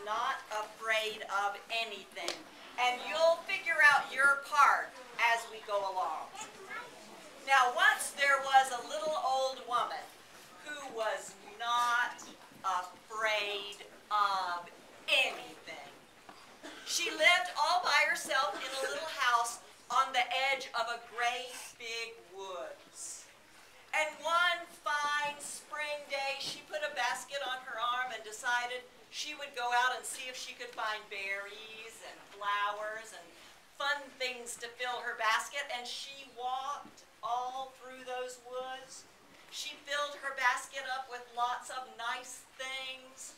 not afraid of anything. And you'll figure out your part as we go along. Now, once there was a little old woman who was not afraid of anything. She lived all by herself in a little house on the edge of a great big woods. And one fine spring day, she put a basket on her arm and decided she would go out and see if she could find berries and flowers and fun things to fill her basket. And she walked all through those woods. She filled her basket up with lots of nice things.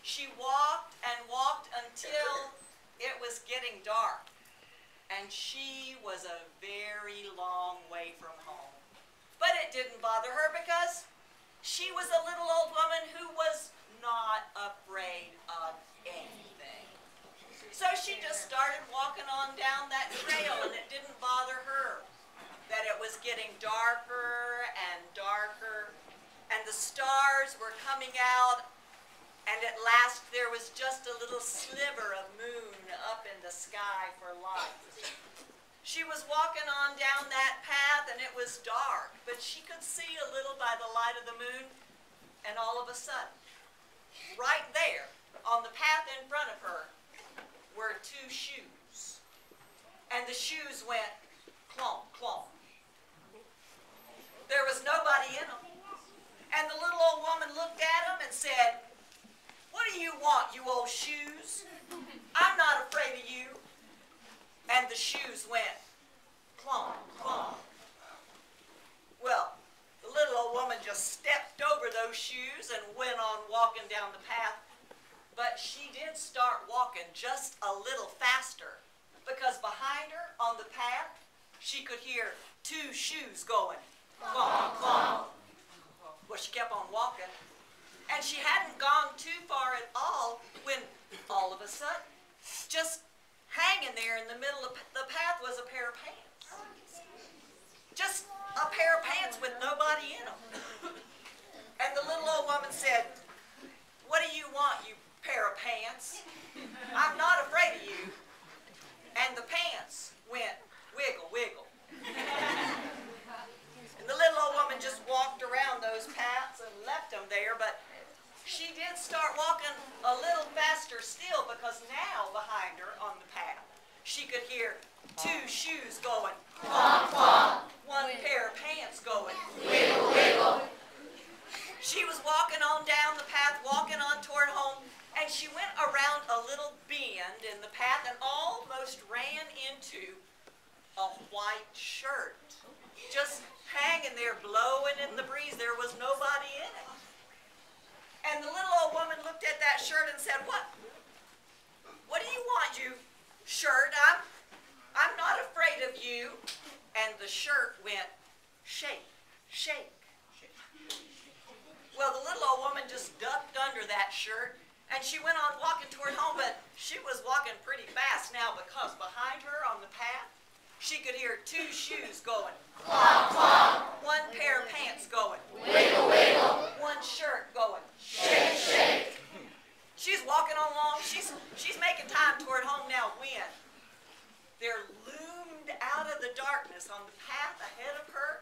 She walked and walked until it was getting dark. And she was a very long way from home. But it didn't bother her because she was a little old woman who was not afraid of anything. So she just started walking on down that trail, and it didn't bother her that it was getting darker and darker, and the stars were coming out, and at last there was just a little sliver of moon up in the sky for light. She was walking on down that path, and it was dark, but she could see a little by the light of the moon, and all of a sudden, right there on the path in front of her were two shoes. And the shoes went clomp, clomp. There was nobody in them. And the little old woman looked at them and said, "What do you want, you old shoes? I'm not afraid of you." And the shoes went clomp, clomp. Well, the little old woman just stepped over those shoes and went on walking down the path. But she did start walking just a little faster, because behind her on the path, she could hear two shoes going clomp, clomp. Well, she kept on walking, and she hadn't gone too far at all when all of a sudden, just hanging there in the middle of the path was a pair of pants. Just a pair of pants with nobody in them. And the little old woman said, "What do you want, you pair of pants? I'm not afraid of you." And the pants went wiggle, wiggle. And the little old woman just walked around those paths and left them there, but she did start walking a little faster still, because now behind her on the path, she could hear two shoes going clomp, clomp, one pair of pants going wiggle, wiggle. She was walking on down the path, walking on toward home, and she went around a little bend in the path and almost ran into a white shirt, just hanging there, blowing in the breeze. There was nobody in it. And the little old woman looked at that shirt and said, What do you want, you shirt? I'm not afraid of you." And the shirt went shake, shake. Well, the little old woman just ducked under that shirt, and she went on walking toward home, but she was walking pretty fast now, because behind her on the path, she could hear two shoes going clomp, clomp, one pair of pants going wiggle, wiggle, one shirt going shake, shake. She's walking along, she's making time toward home now, when there loomed out of the darkness on the path ahead of her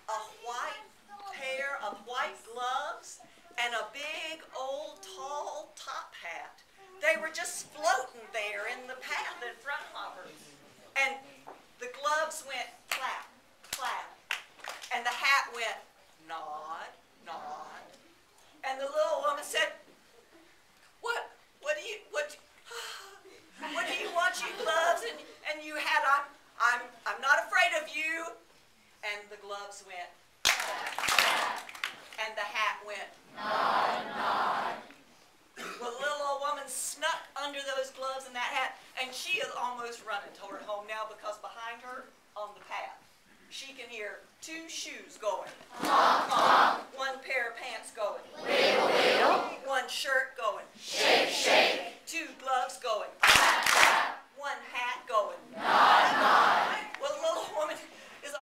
a white pair of white gloves and a big old tall top hat. They were just floating there in the path in front of her. And the gloves went clap, clap, and the hat went nod, nod. And the little woman said, What do you want, you gloves and you hat? I'm not afraid of you." And the gloves went clap, clap, and the hat went nod, nod. Well, the little old woman snuck under those gloves and that hat, and she is almost running toward home now, because behind her on the path, she can hear two shoes going clomp, clomp, one pair of pants going wiggle, wiggle, one shirt going shake,